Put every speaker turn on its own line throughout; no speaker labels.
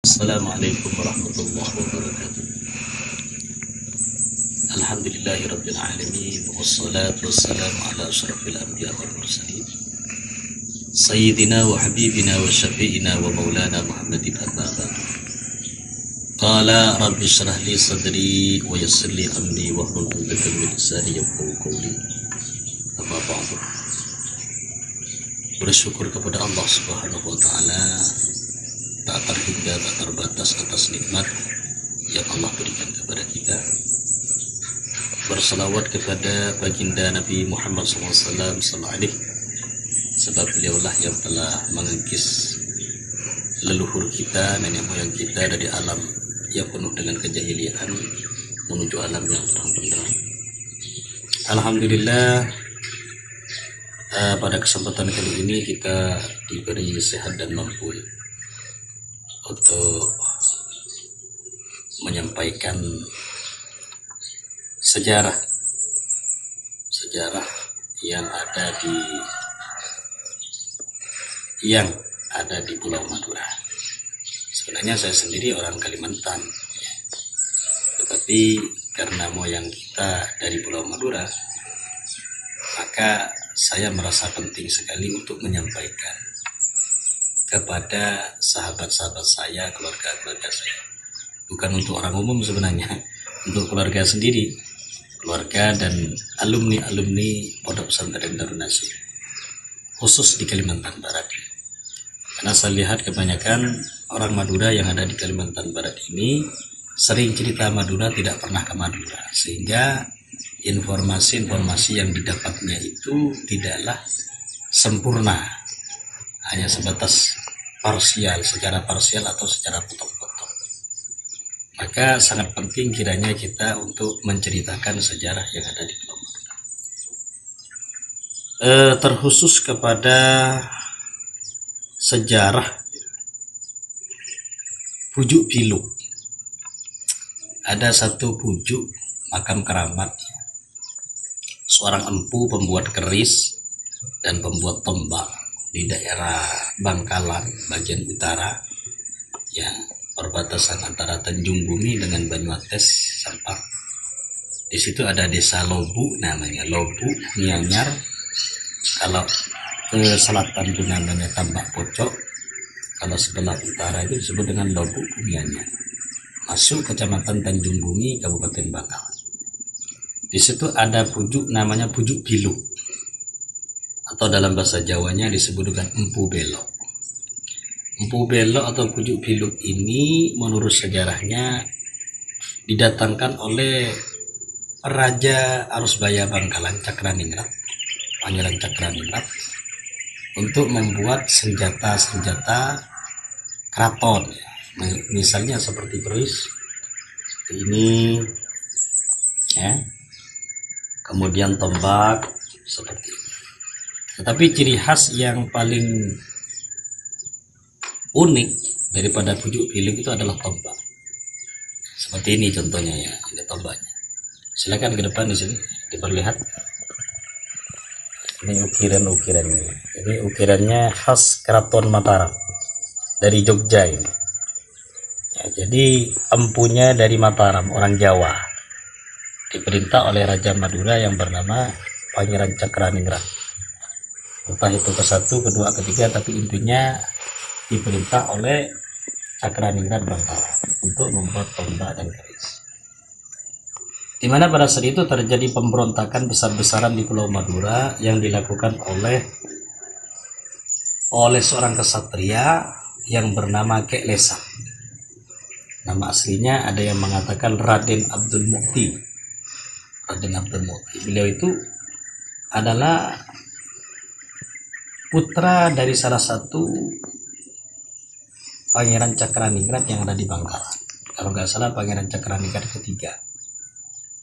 Assalamualaikum warahmatullahi wabarakatuh. Alhamdulillahirabbil alamin wassalatu wassalamu ala asyrafil anbiya wal mursalin sayyidina wa habibina wa syafi'ina wa maulana Muhammadin amma ba'd. Qala rabbi shrah li sadri wa yassir li amri wa hlul 'uqdatam min lisani yafqahu qawli. Amma ba'd. Bersyukur kepada Allah Subhanahu wa taala tak terhingga, tak terbatas atas nikmat yang Allah berikan kepada kita. Bersalawat kepada baginda Nabi Muhammad SAW sebab beliaulah yang telah mengikis leluhur kita, nenek moyang kita dari alam yang penuh dengan kejahilian menuju alam yang terang benderang. Alhamdulillah, pada kesempatan kali ini kita diberi sehat dan mampu untuk menyampaikan sejarah yang ada di Pulau Madura. Sebenarnya saya sendiri orang Kalimantan, tetapi karena moyang kita dari Pulau Madura, maka saya merasa penting sekali untuk menyampaikan kepada sahabat-sahabat saya, keluarga saya. Bukan untuk orang umum sebenarnya, untuk keluarga sendiri, keluarga dan alumni Pondok Pesantren Darun Nasir, khusus di Kalimantan Barat. Karena saya lihat kebanyakan orang Madura yang ada di Kalimantan Barat ini sering cerita Madura, tidak pernah ke Madura, sehingga informasi yang didapatnya itu tidaklah sempurna, hanya sebatas parsial, secara parsial atau secara potong-potong. Maka sangat penting kiranya kita untuk menceritakan sejarah yang ada di Pulau Madura, terkhusus kepada sejarah Pujuk Biluk. Ada satu pujuk makam keramat seorang empu pembuat keris dan pembuat tombak di daerah Bangkalan bagian utara, yang perbatasan antara Tanjung Bumi dengan Banyuates Sampang. Di situ ada desa Lobu, namanya Lobu Mianyar. Kalau ke selatan itu namanya Tambak Pocok, kalau sebelah utara itu disebut dengan Lobu Mianyar. Masuk kecamatan Tanjung Bumi, Kabupaten Bangkalan. Di situ ada pujuk namanya Pujuk Biluk, atau dalam bahasa Jawanya disebut dengan Empu Belok. Empu Belok atau Pujuk Biluk ini menurut sejarahnya didatangkan oleh Raja Arusbaya Bangkalan Cakraningrat, Pangeran Cakraningrat, untuk membuat senjata keraton. Misalnya seperti keris ini, kemudian tombak seperti ini. Tetapi ciri khas yang paling unik daripada Pujuk Biluk itu adalah tombak. Seperti ini contohnya ya, ini tombaknya. Silakan ke depan di sini diperlihat. Ini ukiran-ukirannya. Ini ukirannya khas Keraton Mataram dari Jogja ini. Ya, jadi empunya dari Mataram, orang Jawa. Diperintah oleh Raja Madura yang bernama Pangeran Cakraningrat. Entah itu ke satu, kedua, ketiga, tapi intinya diperintah oleh Cakraningrat Bangkalan untuk membuat tombak dan keris. Di mana pada saat itu terjadi pemberontakan besar-besaran di Pulau Madura yang dilakukan oleh seorang kesatria yang bernama Kek Lesak. Nama aslinya ada yang mengatakan Raden Abdul Mukti. Raden Abdul Mukti. Beliau itu adalah putra dari salah satu Pangeran Cakraningrat yang ada di Bangkalan. Kalau nggak salah Pangeran Cakraningrat ketiga.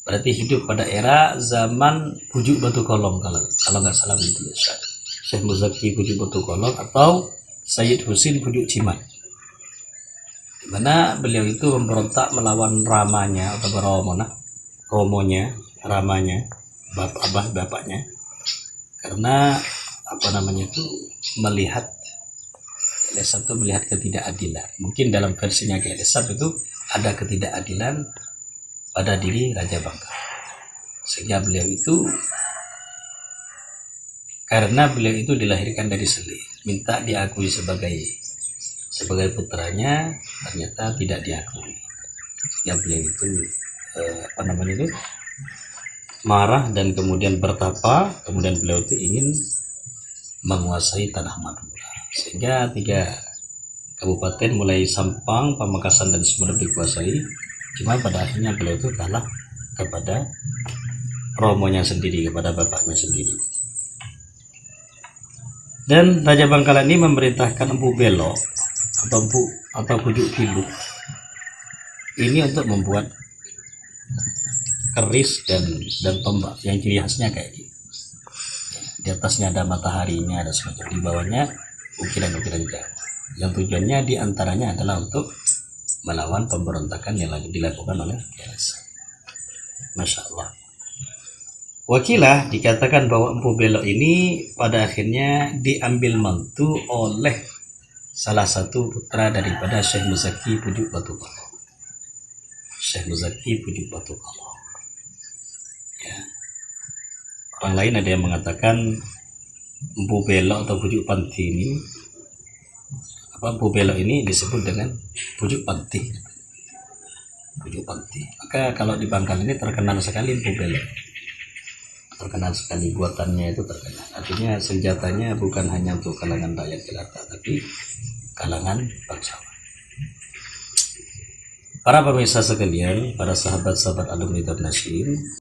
Berarti hidup pada era zaman Pujuk Batu Kolong, kalau nggak salah begitu ya. Syekh Muzaki Pujuk Batu Kolong atau Sayyid Husin Pujuk Cimat. Di mana beliau itu memberontak melawan ramanya atau ramanya, bapaknya, karena melihat Desab itu melihat ketidakadilan. Mungkin dalam versinya Kiai Desab itu ada ketidakadilan pada diri Raja Bangkalan, sehingga beliau itu, karena beliau itu dilahirkan dari Seli, minta diakui sebagai putranya, ternyata tidak diakui. Ya beliau itu marah dan kemudian bertapa, kemudian beliau itu ingin menguasai tanah Madura, sehingga 3 kabupaten mulai Sampang, Pamekasan dan Sumeneb dikuasai. Cuma pada akhirnya beliau itu kalah kepada romonya sendiri, kepada bapaknya sendiri. Dan Raja Bangkalan ini memerintahkan Empu Belo atau Pujuk Pilu ini untuk membuat keris dan tombak yang ciri khasnya kayak gitu. Di atasnya ada mataharinya, ada semacam, di bawahnya ukiran-ukiran Jawa. Yang tujuannya diantaranya adalah untuk melawan pemberontakan yang lagi dilakukan oleh Kiai. Masya Allah. Wakilah dikatakan bahwa Empu Belo ini pada akhirnya diambil mantu oleh salah satu putra daripada Syekh Muzaki Pujuk Batugala. Syekh Muzaki Pujuk Batugala. Ya. Orang lain ada yang mengatakan Empu Belo atau Pujuk Panti ini, Empu Belo ini disebut dengan Pujuk Panti. Pujuk Panti. Maka kalau di Bangkal ini terkenal sekali Empu Belo. Terkenal sekali, buatannya itu terkenal. Artinya senjatanya bukan hanya untuk kalangan rakyat jelata, tapi kalangan bangsawan. Para pemirsa sekalian, para sahabat-sahabat alumni Darnasyim,